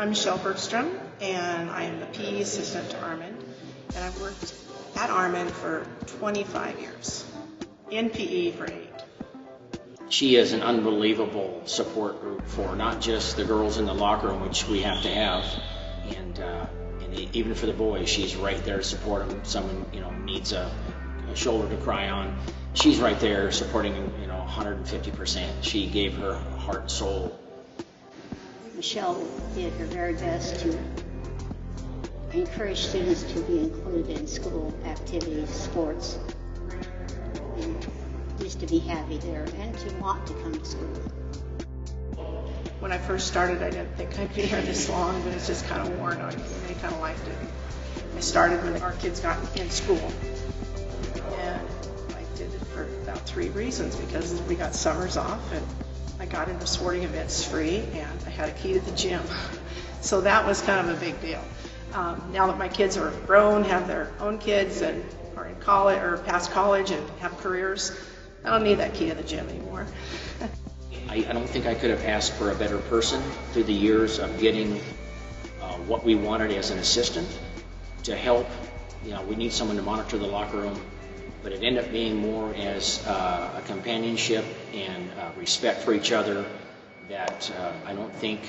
I'm Michelle Bergstrom, and I am the PE assistant to Armand, and I've worked at Armand for 25 years, in PE for 8. She is an unbelievable support group for not just the girls in the locker room, which we have to have, and even for the boys, she's right there to support them. Someone needs a shoulder to cry on. She's right there supporting 150%. She gave her heart and soul. Michelle did her very best to encourage students to be included in school activities, sports, and just to be happy there and to want to come to school. When I first started, I didn't think I'd be here this long, but it's just kind of worn on me. I kind of liked it. I started when our kids got in school, and I did it for about 3 reasons, because we got summers off, and I got into sporting events free, and I had a key to the gym. So that was kind of a big deal. Now that my kids are grown, have their own kids, and are in college or past college and have careers, I don't need that key to the gym anymore. I don't think I could have asked for a better person through the years of getting what we wanted as an assistant to help. We need someone to monitor the locker room, but it ended up being more as a companionship and respect for each other that I don't think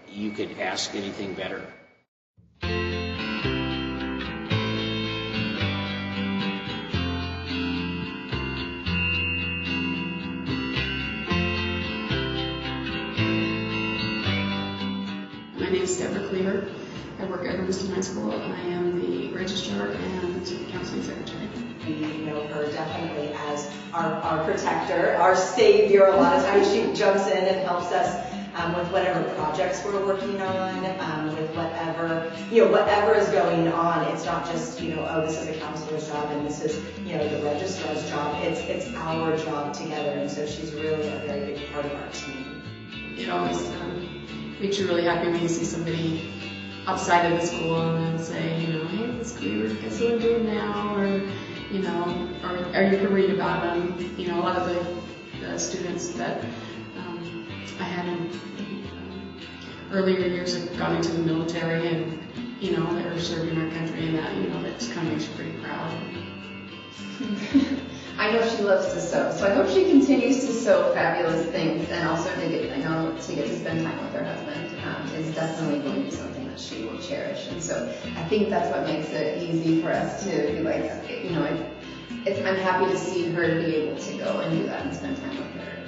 you could ask anything better. My name is Deborah Cleaver. I work at Hermiston High School. I am the registrar and counseling secretary. We know her definitely as our protector, our savior. A lot of times she jumps in and helps us with whatever projects we're working on, with whatever is going on. It's not just, oh, this is a counselor's job and this is, the registrar's job. It's our job together, and so she's really a very big part of our team. It always makes you really happy when you see somebody outside of the school and say, hey, Miss Cleaver, guess what I'm doing now? Or are you worried about them? A lot of the students that I had in earlier years have gone into the military and, they're serving our country, and that just kind of makes you pretty proud. I know she loves to sew, so I hope she continues to sew fabulous things, and also to get to spend time with her husband is definitely going to be something that she will cherish. And so I think that's what makes it easy for us to be like, I'm happy to see her be able to go and do that and spend time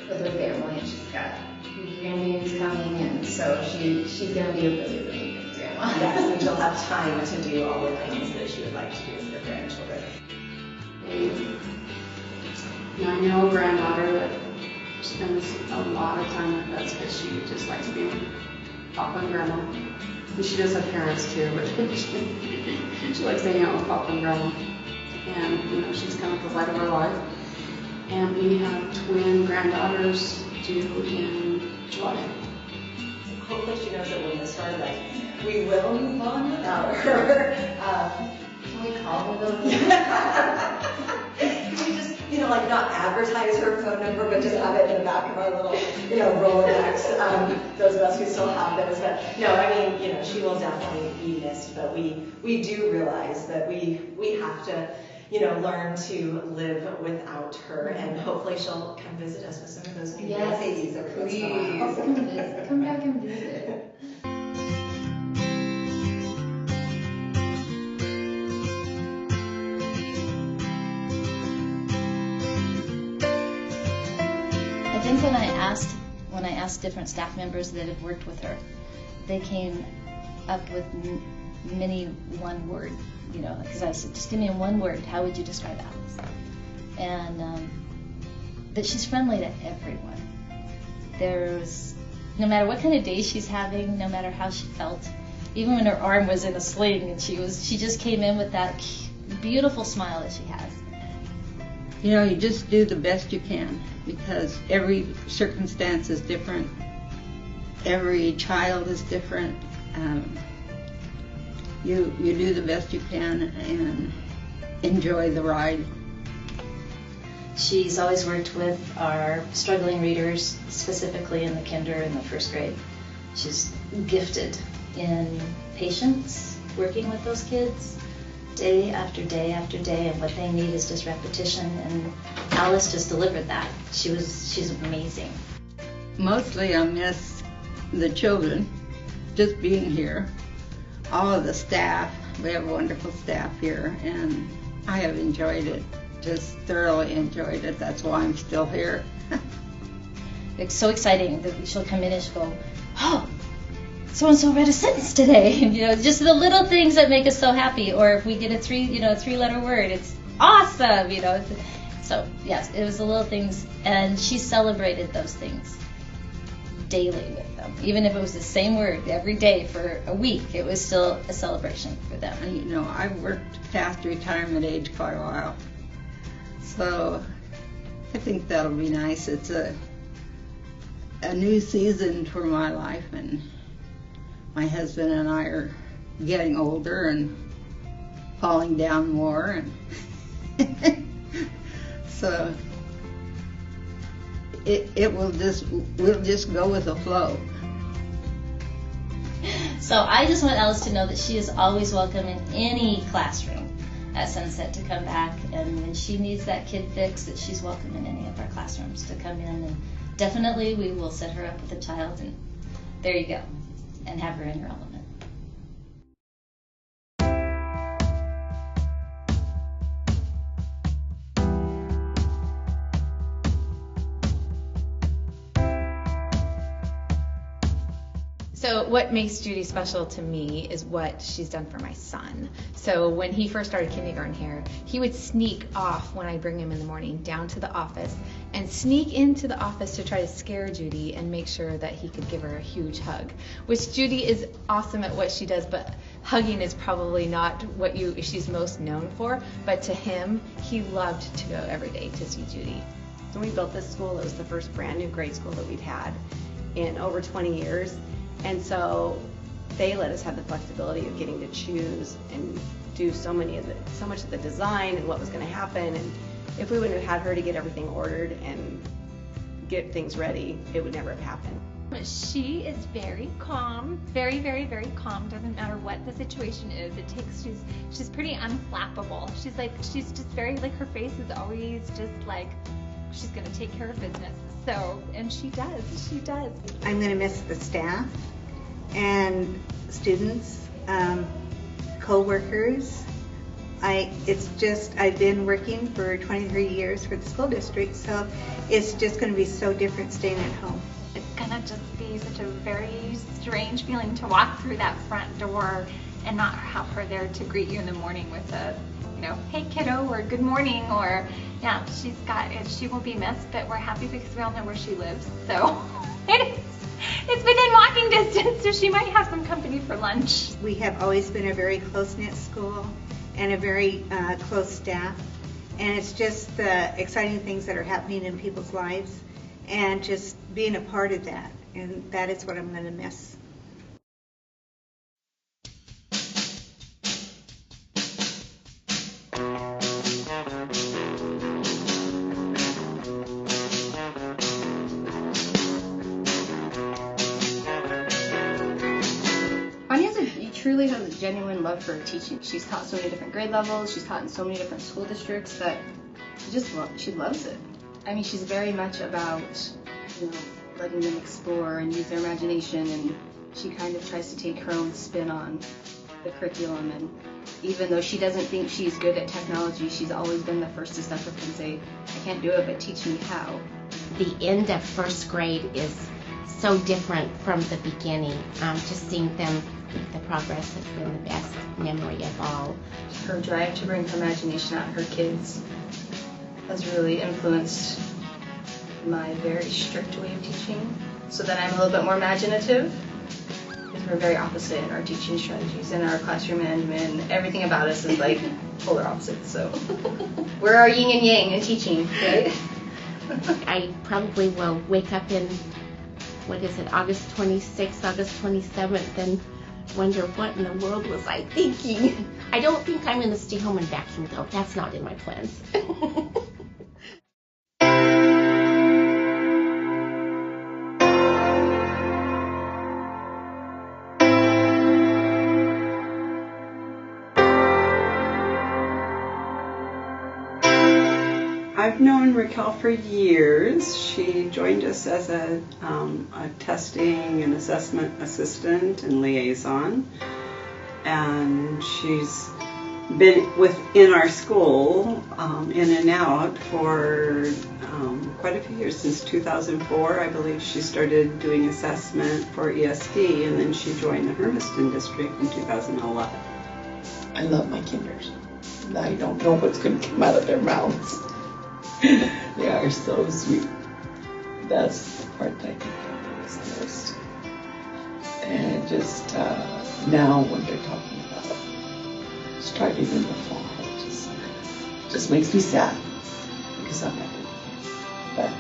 with her family, and she's got grandbabies coming, and so she's going to be a really, really good grandma. Yes, and she'll have time to do all the things that she would like to do with her grandchildren. A 9-year-old granddaughter that spends a lot of time with us because she just likes being Papa and Grandma. And she does have parents too, but she likes hanging out with Papa and Grandma. And she's kind of the light of our life. And we have twin granddaughters due in July. Hopefully she knows that we'll miss her, but we will move on without her. Can we call her though? We just, not advertise her phone number, but just have it in the back of our little, Rolodex. Those of us who still have those. But no, she will definitely be missed. But we do realize that we have to, learn to live without her, and hopefully she'll come visit us with some of those new babies every once in a while. Please, come back and visit. I think when I asked different staff members that have worked with her, they came up with many one word, because I said, just give me one word, how would you describe Alice? And that she's friendly to everyone. No matter what kind of day she's having, no matter how she felt, even when her arm was in a sling, and she just came in with that beautiful smile that she has. You just do the best you can, because every circumstance is different. Every child is different. You do the best you can and enjoy the ride. She's always worked with our struggling readers, specifically in the kinder and the first grade. She's gifted in patience, working with those kids day after day after day, and what they need is just repetition, and Alice just delivered that. She's amazing. Mostly I miss the children, just being here. All of the staff, we have wonderful staff here, and I have enjoyed it, just thoroughly enjoyed it. That's why I'm still here. It's so exciting that she'll come in and she'll go, oh, so-and-so read a sentence today. And, just the little things that make us so happy. Or if we get a three-letter word, it's awesome, So, yes, it was the little things, and she celebrated those things daily with them. Even if it was the same word every day for a week, it was still a celebration for them. And, I've worked past retirement age quite a while. So I think that'll be nice. It's a new season for my life, and my husband and I are getting older and falling down more, and so we'll just go with the flow. So I just want Alice to know that she is always welcome in any classroom at Sunset to come back, and when she needs that kid fixed, that she's welcome in any of our classrooms to come in, and definitely we will set her up with a child, and there you go, and have her in her element. So what makes Judy special to me is what she's done for my son. So when he first started kindergarten here, he would sneak off when I bring him in the morning down to the office and sneak into the office to try to scare Judy and make sure that he could give her a huge hug, which Judy is awesome at what she does, but hugging is probably not what she's most known for. But to him, he loved to go every day to see Judy. When we built this school, it was the first brand new grade school that we'd had in over 20 years. And so they let us have the flexibility of getting to choose and do so much of the design and what was going to happen. And if we wouldn't have had her to get everything ordered and get things ready, it would never have happened. She is very calm, very, very, very calm. Doesn't matter what the situation is. She's pretty unflappable. She's just very, her face is always just she's going to take care of business. So, and she does. I'm going to miss the staff and students, co-workers. I've been working for 23 years for the school district, so it's just going to be so different staying at home. It's going to just be such a very strange feeling to walk through that front door and not have her there to greet you in the morning with a, hey kiddo, or good morning, or yeah, she will be missed, but we're happy because we all know where she lives. So it's within walking distance, so she might have some company for lunch. We have always been a very close-knit school and a very close staff, and it's just the exciting things that are happening in people's lives and just being a part of that, and that is what I'm going to miss. Truly has a genuine love for teaching. She's taught so many different grade levels, she's taught in so many different school districts that she loves it. I mean, she's very much about, letting them explore and use their imagination, and she kind of tries to take her own spin on the curriculum, and even though she doesn't think she's good at technology, she's always been the first to step up and say, I can't do it, but teach me how. The end of first grade is so different from the beginning. Just seeing them, the progress has been the best memory of all. Her drive to bring her imagination out her kids has really influenced my very strict way of teaching, so that I'm a little bit more imaginative. Because we're very opposite in our teaching strategies and our classroom management, and everything about us is polar opposites. So we're our yin and yang in teaching, right? I probably will wake up in, August 26th, August 27th, and wonder what in the world was I thinking. I don't think I'm going to stay home and vacuum, though. That's not in my plans. known Raquel for years. She joined us as a testing and assessment assistant and liaison, and she's been within our school in and out for quite a few years. Since 2004, I believe she started doing assessment for ESD, and then she joined the Hermiston district in 2011. I love my kinders. I don't know what's going to come out of their mouths. They are so sweet. That's the part that I think I miss the most. And just now when they're talking about starting in the fall, it just makes me sad because I'm not going to be here. But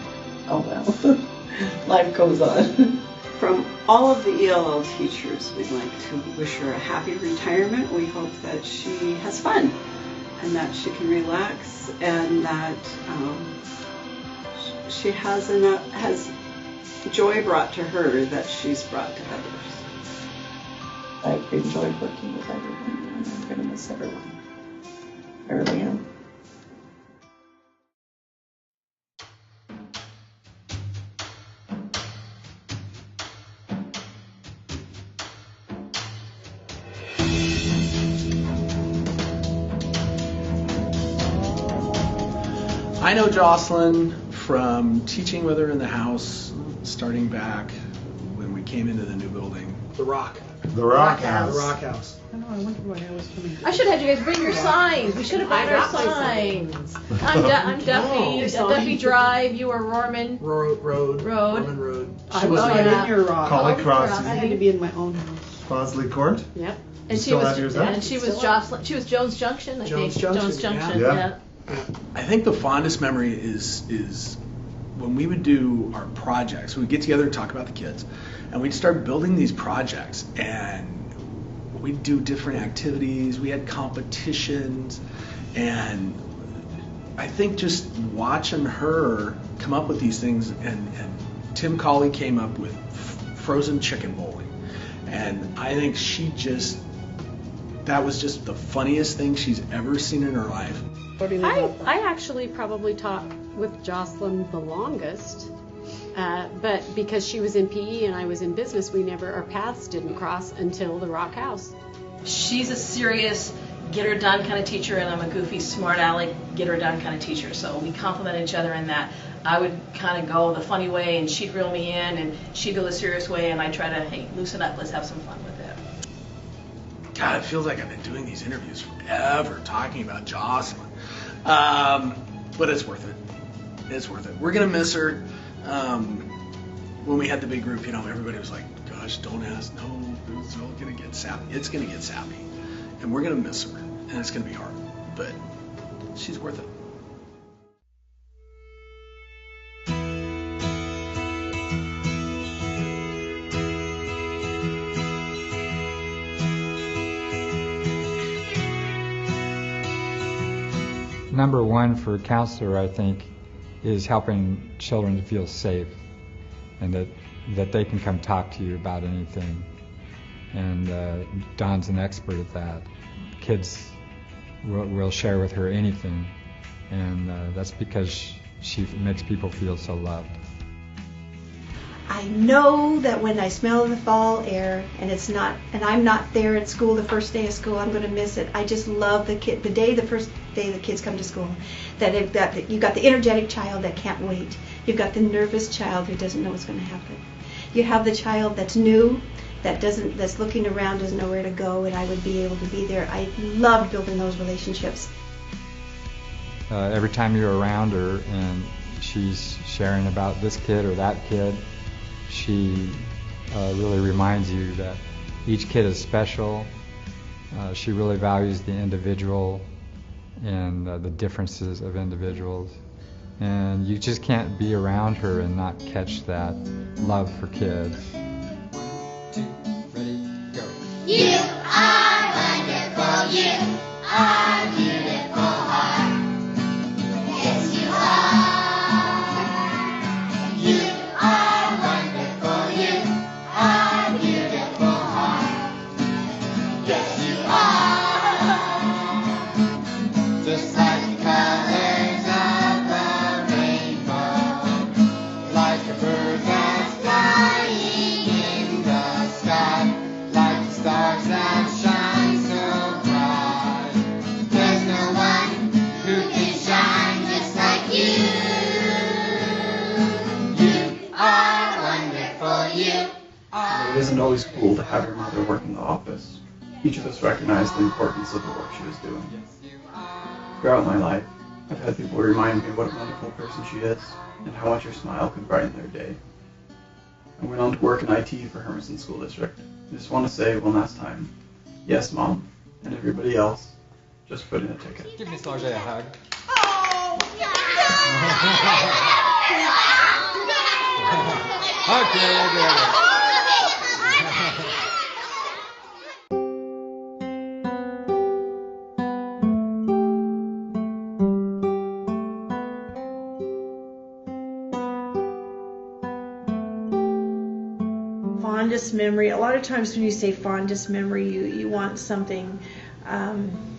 oh well, life goes on. From all of the ELL teachers, we'd like to wish her a happy retirement. We hope that she has fun and that she can relax, and that she has joy brought to her that she's brought to others. I've enjoyed working with everyone, and I'm going to miss everyone. I really am. I know Jocelyn from teaching with her in the house, starting back when we came into the new building. The Rock. The Rock House. The Rock House. I know, I wonder why I was coming. I should have had you guys bring your signs. We should have brought our signs. I'm Duffy Drive. You are Rorman Road. Road. Road. I was not in your rock. Collie Crossing. I had to be in my own house. Bosley Court. Yep. You And still have yours up? and she was Jocelyn. She was Jones Junction. I Jones think. Junction, Jones Junction. yeah. I think the fondest memory is when we would do our projects. We'd get together and talk about the kids, and we'd start building these projects, and we'd do different activities. We had competitions, and I think just watching her come up with these things, and Tim Colley came up with frozen chicken bowling, and I think that was just the funniest thing she's ever seen in her life. I actually probably taught with Jocelyn the longest, but because she was in PE and I was in business, our paths didn't cross until the Rock House. She's a serious, get her done kind of teacher, and I'm a goofy, smart aleck, get her done kind of teacher. So we complement each other in that. I would kind of go the funny way, and she'd reel me in, and she'd go the serious way, and I try to, hey, loosen up, let's have some fun with it. God, it feels like I've been doing these interviews forever, talking about Jocelyn. But it's worth it. It's worth it. We're going to miss her. When we had the big group, everybody was like, gosh, don't ask. No, it's all going to get sappy. It's going to get sappy. And we're going to miss her. And it's going to be hard. But she's worth it. Number one for a counselor, I think, is helping children to feel safe, and that they can come talk to you about anything. And Dawn's an expert at that. Kids will share with her anything, and that's because she makes people feel so loved. I know that when I smell the fall air and I'm not there at school the first day of school, I'm going to miss it. I just love the first day the kids come to school. You've got the energetic child that can't wait. You've got the nervous child who doesn't know what's going to happen. You have the child that's new, that's looking around, doesn't know where to go, and I would be able to be there. I loved building those relationships. Every time you're around her and she's sharing about this kid or that kid, she really reminds you that each kid is special. She really values the individual and the differences of individuals. And you just can't be around her and not catch that love for kids. 1, 2, ready, go. You are wonderful, you are beautiful heart. Yes, you are. You are wonderful, you are beautiful heart. Yes, you are. Just like the colors of the wasn't always cool to have your mother work in the office. Each of us recognized the importance of the work she was doing. Throughout my life, I've had people remind me what a wonderful person she is and how much her smile can brighten their day. I went on to work in IT for Hermiston School District. I just want to say one last time, yes, Mom, and everybody else, just put in a ticket. Give Miss Large a hug. Okay. Fondest memory, a lot of times when you say fondest memory, you want something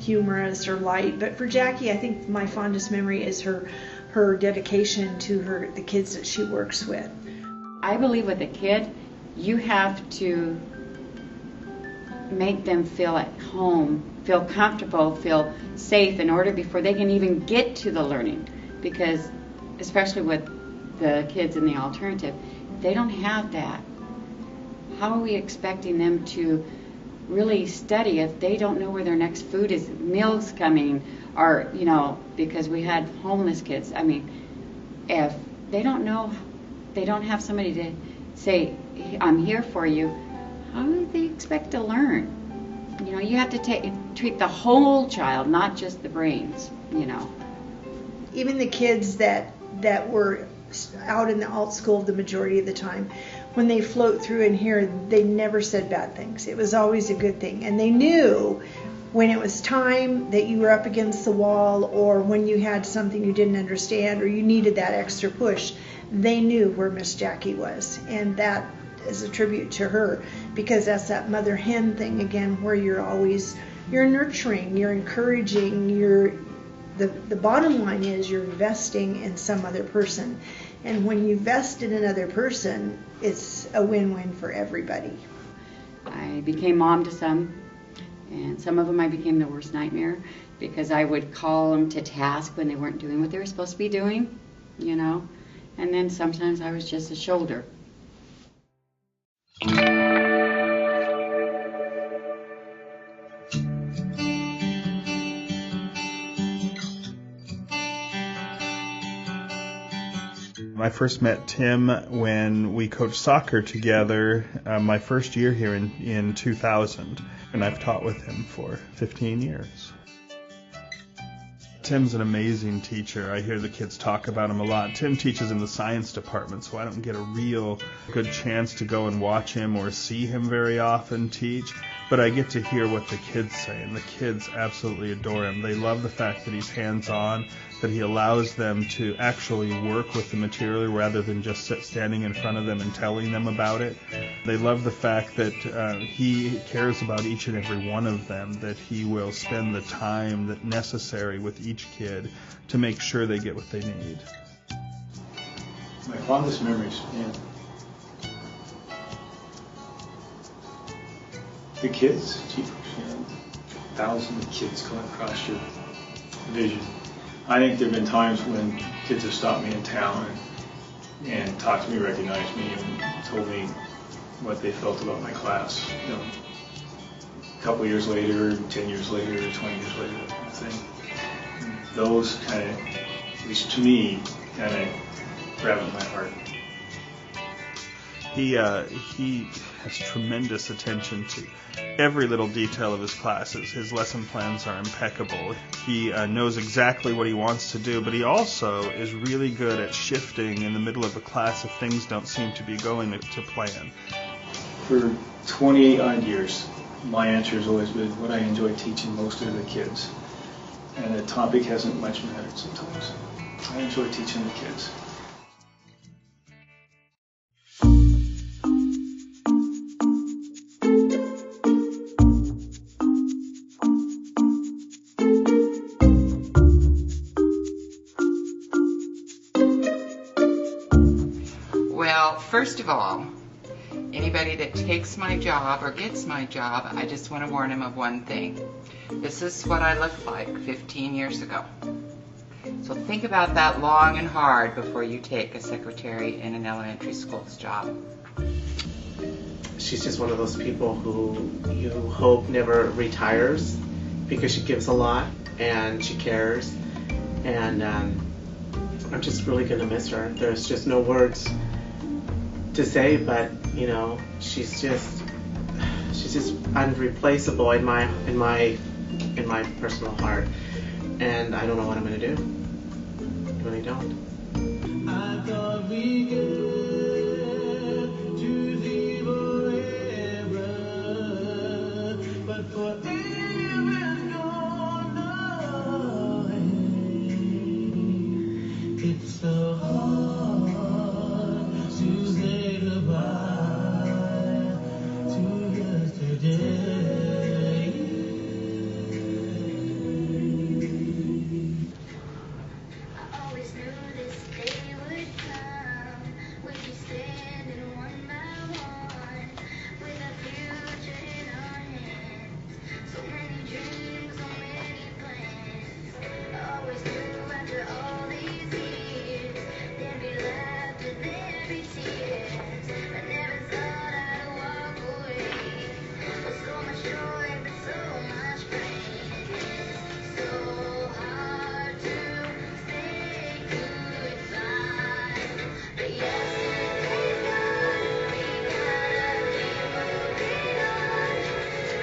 humorous or light, but for Jackie, I think my fondest memory is her dedication to the kids that she works with. I believe with a kid, you have to make them feel at home, feel comfortable, feel safe in order before they can even get to the learning. Because especially with the kids in the alternative, they don't have that. How are we expecting them to really study if they don't know where their next food is, meals coming, or, because we had homeless kids. I mean, if they don't know, they don't have somebody to say, I'm here for you, how do they expect to learn? You have to treat the whole child, not just the brains, Even the kids that were out in the alt school the majority of the time, when they float through in here, they never said bad things. It was always a good thing. And they knew when it was time that you were up against the wall, or when you had something you didn't understand or you needed that extra push, they knew where Miss Jackie was. And that is a tribute to her, because that's that mother hen thing again, where you're nurturing, you're encouraging, the bottom line is you're investing in some other person. And when you invest in another person, it's a win-win for everybody. I became mom to some, and some of them I became the worst nightmare, because I would call them to task when they weren't doing what they were supposed to be doing, and then sometimes I was just a shoulder. I first met Tim when we coached soccer together my first year here in 2000, and I've taught with him for 15 years. Tim's an amazing teacher. I hear the kids talk about him a lot. Tim teaches in the science department, so I don't get a real good chance to go and watch him or see him very often teach, but I get to hear what the kids say, and the kids absolutely adore him. They love the fact that he's hands-on, that he allows them to actually work with the material rather than just standing in front of them and telling them about it. They love the fact that he cares about each and every one of them, that he will spend the time that necessary with each kid to make sure they get what they need. My fondest memories, the kids, thousands of kids going across your vision. I think there have been times when kids have stopped me in town and talked to me, recognized me, and told me what they felt about my class. A couple years later, 10 years later, 20 years later, that kind of thing. And those kind of, at least to me, kind of grab at my heart. He has tremendous attention to every little detail of his classes. His lesson plans are impeccable. He knows exactly what he wants to do, but he also is really good at shifting in the middle of a class if things don't seem to be going to plan. For 28-odd years, my answer has always been what I enjoy teaching most are the kids. And the topic hasn't much mattered sometimes. I enjoy teaching the kids. Well, first of all, anybody that takes my job or gets my job, I just want to warn them of one thing. This is what I looked like 15 years ago. So think about that long and hard before you take a secretary in an elementary school's job. she's just one of those people who you hope never retires because she gives a lot and she cares, and I'm just really gonna miss her. There's just no words to say, but you know, she's just unreplaceable in my personal heart, and I don't know what I'm gonna do. I really don't. I thought we could to be forever, but forever is gone away. It's so hard to say goodbye to yesterday. I always knew this day would come. We'd be standing one by one, with our future in our hands. So many dreams, so many plans. I always knew after all these years, there'd be laughter, there'd be tears. I never thought I'd walk away. With so much joy, but so much pain. It's so hard to say goodbye. But yesterday's gone, we gotta keep moving on.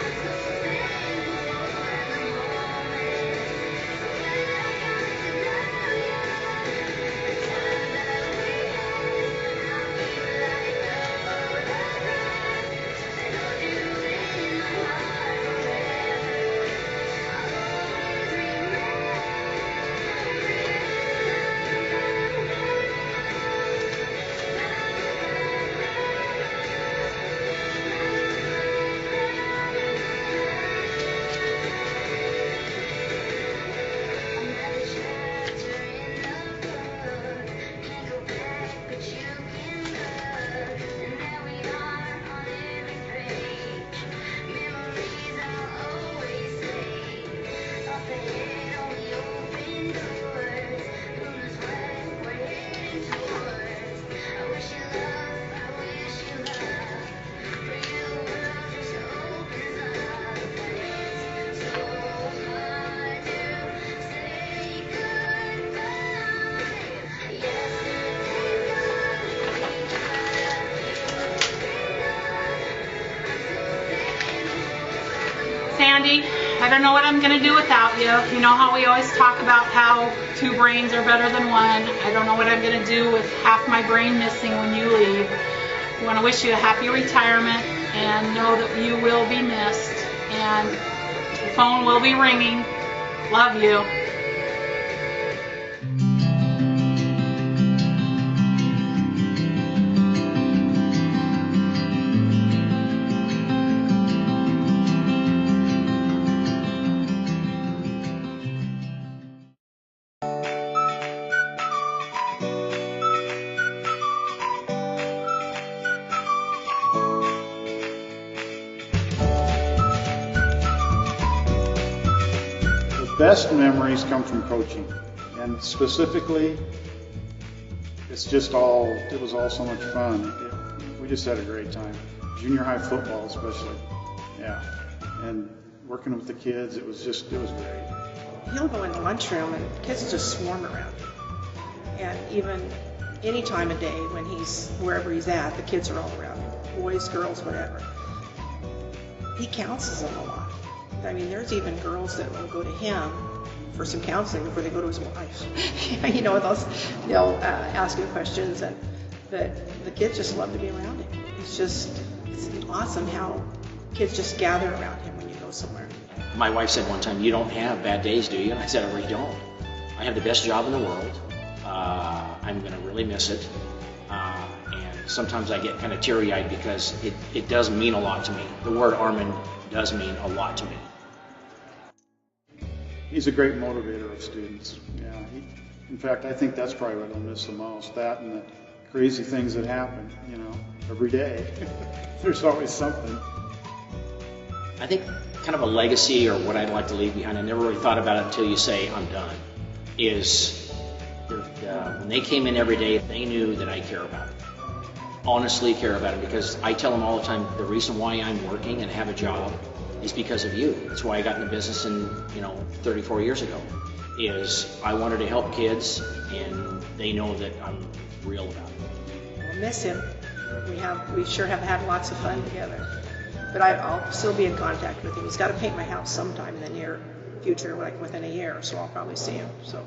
I'm so thankful for the moments, so glad I got to know you. The time that we had, I'll keep like a photograph, and hold you in my heart forever. I'll always remember. Another chapter in the book. Can't go back, but you can look. And there we are on every page. Memories I'll always save. Up ahead, only open doors. Who knows what we're heading towards? I wish you love, I wish you love. For you, the world just opens up. It's so hard to say goodbye. Yesterday's gone, we gotta keep moving on. I'm so thankful. Sandy, I don't know what I'm going to do without you. You know how we always talk about how two brains are better than one. I don't know what I'm going to do with half my brain missing when you leave. I want to wish you a happy retirement and know that you will be missed. And the phone will be ringing. Love you. The best memories come from coaching, and specifically, it was all so much fun. We just had a great time. Junior high football especially, yeah. And working with the kids, it was great. He'll go in the lunchroom and kids just swarm around him. And even any time of day when he's wherever he's at, the kids are all around him, boys, girls, whatever. He counsels them a lot. I mean, there's even girls that will go to him for some counseling before they go to his wife. You know, they'll ask him questions, but the kids just love to be around him. It's awesome how kids just gather around him when you go somewhere. My wife said one time, "You don't have bad days, do you?" And I said, "I really don't. I have the best job in the world. I'm going to really miss it. And sometimes I get kind of teary-eyed because it does mean a lot to me. The word Armin does mean a lot to me." He's a great motivator of students. Yeah. In fact, I think that's probably what I'll miss the most. That and the crazy things that happen, you know, every day. There's always something. I think kind of a legacy, or what I'd like to leave behind, I never really thought about it until you say I'm done, is when they came in every day, they knew that I care about them. honestly care about them, because I tell them all the time, the reason why I'm working and have a job is because of you. That's why I got in the business 34 years ago, is I wanted to help kids, and they know that I'm real about it. I'll miss him. We sure have had lots of fun together. But I'll still be in contact with him. He's got to paint my house sometime in the near future, like within a year, so I'll probably see him. So.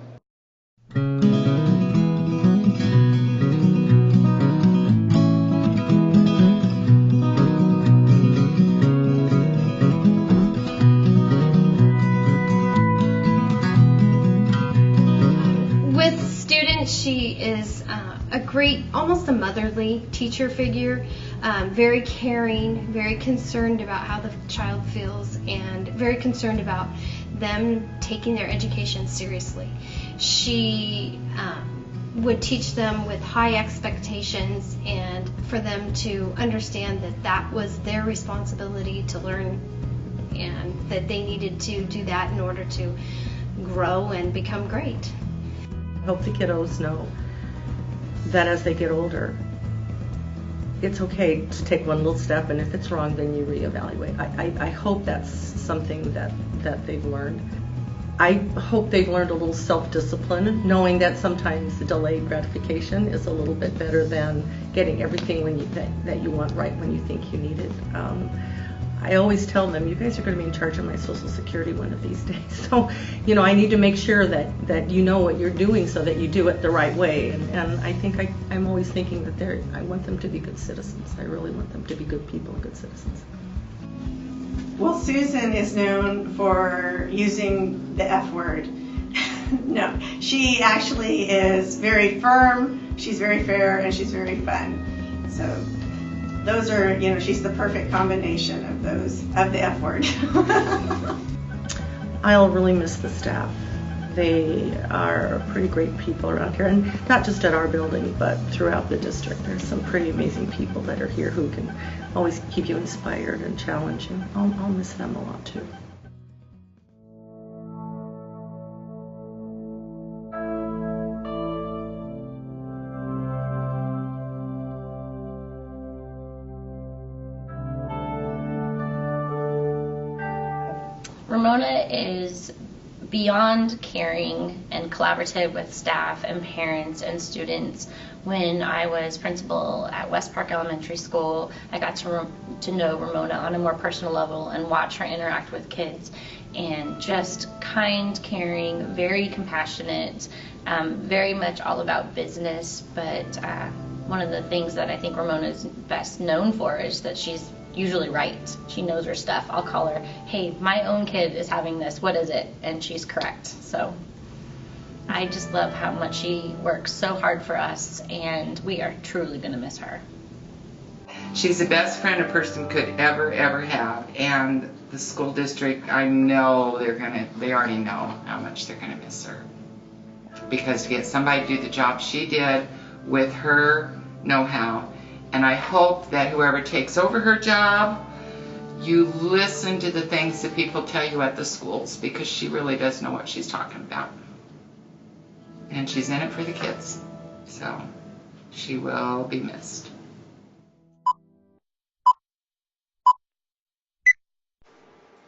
With students, she is a great, almost a motherly teacher figure, very caring, very concerned about how the child feels, and very concerned about them taking their education seriously. She would teach them with high expectations, and for them to understand that that was their responsibility to learn, and that they needed to do that in order to grow and become great. I hope the kiddos know that as they get older, it's okay to take one little step, and if it's wrong, then you reevaluate. I hope that's something that they've learned. I hope they've learned a little self-discipline, knowing that sometimes the delayed gratification is a little bit better than getting everything that you want right when you think you need it. I always tell them, you guys are going to be in charge of my Social Security one of these days. So, I need to make sure that you know what you're doing so that you do it the right way. And I think I'm always thinking that I want them to be good citizens. I really want them to be good people and good citizens. Well, Susan is known for using the F word. No, she actually is very firm, she's very fair, and she's very fun. So those are, she's the perfect combination of the F word. I'll really miss the staff. They are pretty great people around here, and not just at our building, but throughout the district. There's some pretty amazing people that are here who can always keep you inspired and challenge you. I'll miss them a lot too. Ramona is beyond caring and collaborative with staff and parents and students. When I was principal at West Park Elementary School, I got to know Ramona on a more personal level and watch her interact with kids. And just kind, caring, very compassionate, very much all about business. But one of the things that I think Ramona is best known for is that she's usually right. She knows her stuff. I'll call her, hey, my own kid is having this, what is it? And she's correct. So I just love how much she works so hard for us, and we are truly going to miss her. She's the best friend a person could ever have, and the school district, I know they already know how much they're going to miss her. Because to get somebody to do the job she did with her know-how, and I hope that whoever takes over her job, you listen to the things that people tell you at the schools, because she really does know what she's talking about. And she's in it for the kids. So she will be missed.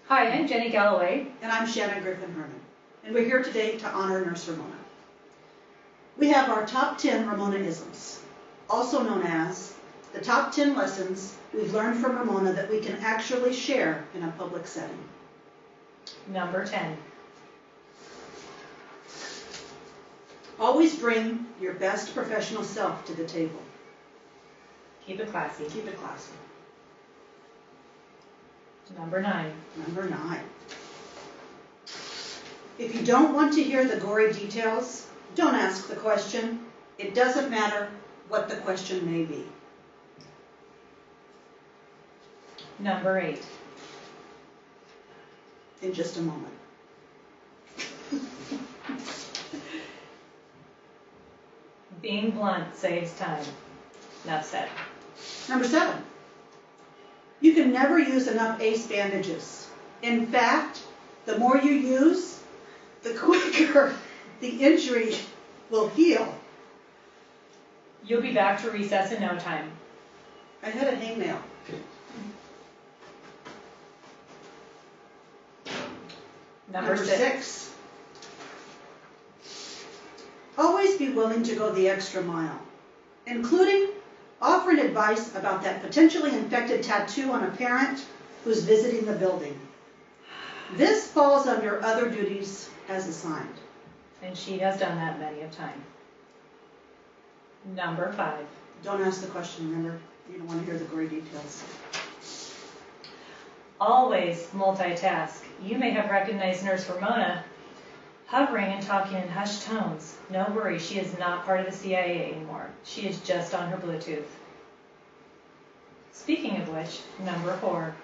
Hi, I'm Jenny Galloway. And I'm Shannon Griffin-Herman. And we're here today to honor Nurse Ramona. We have our top 10 Ramona-isms, also known as the top 10 lessons we've learned from Ramona that we can actually share in a public setting. Number 10. Always bring your best professional self to the table. Keep it classy. Keep it classy. Number 9. Number 9. If you don't want to hear the gory details, don't ask the question. It doesn't matter what the question may be. Number 8. In just a moment. Being blunt saves time. Enough said. Number 7. You can never use enough ACE bandages. In fact, the more you use, the quicker the injury will heal. You'll be back to recess in no time. I had a hangnail. Number 6. Always be willing to go the extra mile, including offering advice about that potentially infected tattoo on a parent who's visiting the building. This falls under other duties as assigned. And she has done that many a time. Number 5. Don't ask the question, remember? You don't want to hear the gory details. Always multitask. You may have recognized Nurse Ramona hovering and talking in hushed tones. No worry, she is not part of the CIA anymore. She is just on her Bluetooth. Speaking of which, number 4.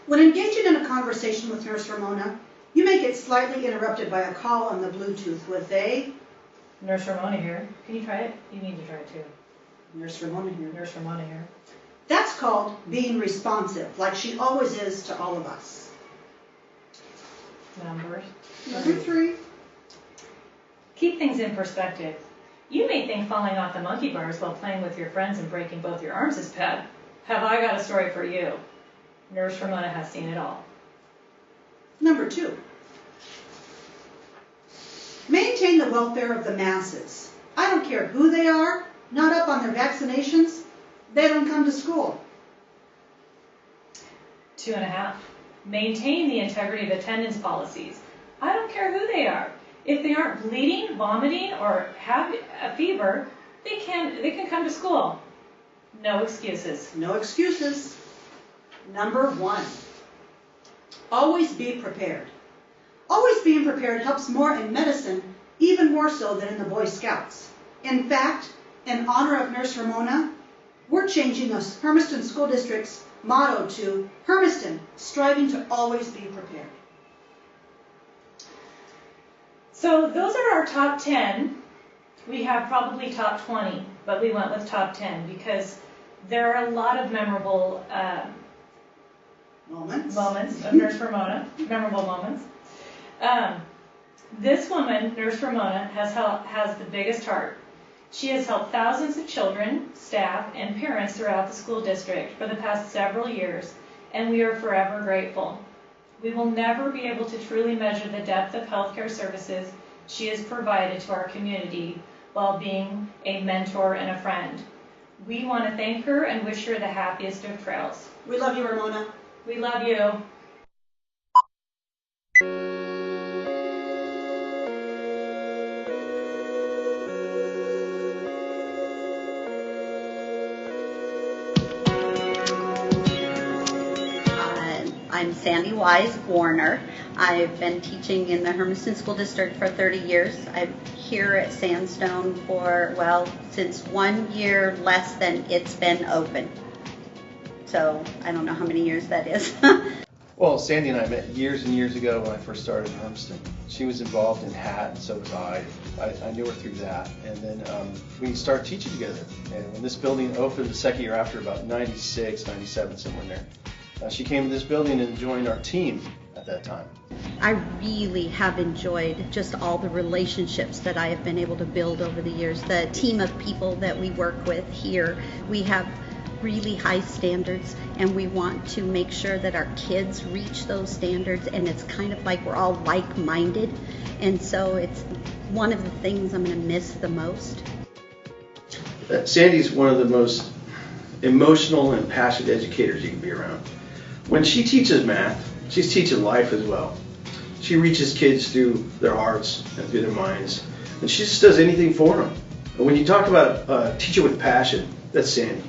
When engaging in a conversation with Nurse Ramona, you may get slightly interrupted by a call on the Bluetooth with a... Nurse Ramona here. Can you try it? You need to try it too. Nurse Ramona here. Nurse Ramona here. That's called being responsive, like she always is to all of us. Number 3. Keep things in perspective. You may think falling off the monkey bars while playing with your friends and breaking both your arms is bad. Have I got a story for you? Nurse Ramona has seen it all. Number 2. Maintain the welfare of the masses. I don't care who they are, not up on their vaccinations, they don't come to school. 2.5. Maintain the integrity of attendance policies. I don't care who they are. If they aren't bleeding, vomiting, or have a fever, they can come to school. No excuses. No excuses. Number 1. Always be prepared. Always being prepared helps more in medicine, even more so than in the Boy Scouts. In fact, in honor of Nurse Ramona, we're changing the Hermiston School District's motto to Hermiston, striving to always be prepared. So those are our top 10. We have probably top 20, but we went with top 10 because there are a lot of memorable moments of Nurse Ramona, memorable moments. This woman, Nurse Ramona, has the biggest heart. She has helped thousands of children, staff, and parents throughout the school district for the past several years, and we are forever grateful. We will never be able to truly measure the depth of healthcare services she has provided to our community while being a mentor and a friend. We want to thank her and wish her the happiest of trails. We love you, Ramona. We love you. I'm Sandy Wise Warner. I've been teaching in the Hermiston School District for 30 years. I'm here at Sandstone for, since 1 year less than it's been open. So I don't know how many years that is. Well, Sandy and I met years and years ago when I first started in Hermiston. She was involved in HAT, and so was I. I knew her through that. And then we started teaching together. And when this building opened the second year after, about 96, 97, somewhere in there, she came to this building and joined our team at that time. I really have enjoyed just all the relationships that I have been able to build over the years. The team of people that we work with here, we have really high standards, and we want to make sure that our kids reach those standards, and it's kind of like we're all like-minded, and so it's one of the things I'm going to miss the most. Sandy's one of the most emotional and passionate educators you can be around. When she teaches math, she's teaching life as well. She reaches kids through their hearts and through their minds, and she just does anything for them. And when you talk about a teacher with passion, that's Sandy.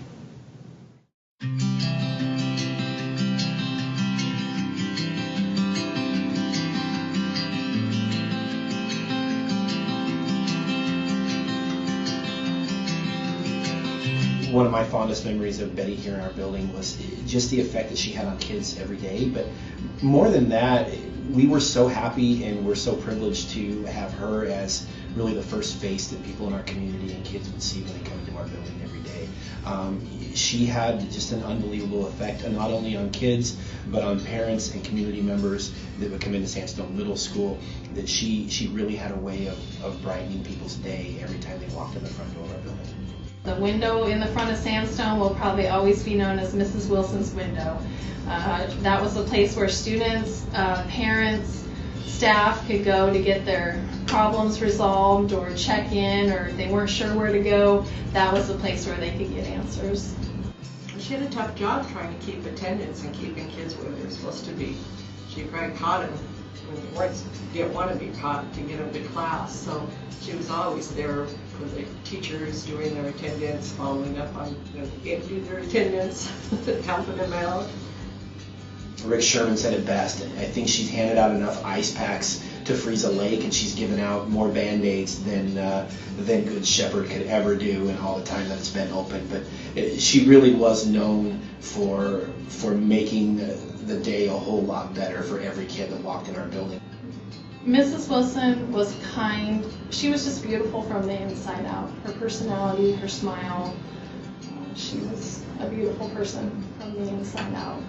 One of my fondest memories of Betty here in our building was just the effect that she had on kids every day. But more than that, we were so happy and we're so privileged to have her as really the first face that people in our community and kids would see when they come into our building every day. She had just an unbelievable effect, not only on kids, but on parents and community members that would come into Sandstone Middle School, that she really had a way of brightening people's day every time they walked in the front door of our building. The window in the front of Sandstone will probably always be known as Mrs. Wilson's window. That was the place where students, parents, staff could go to get their problems resolved or check in, or if they weren't sure where to go, that was the place where they could get answers. She had a tough job trying to keep attendance and keeping kids where they're supposed to be. She probably caught them when they didn't want to be caught to get them to class. So she was always there for the teachers doing their attendance, following up on them getting to do their attendance, helping them out. Rick Sherman said it best. I think she's handed out enough ice packs to freeze a lake, and she's given out more Band-Aids than Good Shepherd could ever do in all the time that it's been open. But she really was known for making the day a whole lot better for every kid that walked in our building. Mrs. Wilson was kind. She was just beautiful from the inside out. Her personality, her smile. She was a beautiful person from the inside out.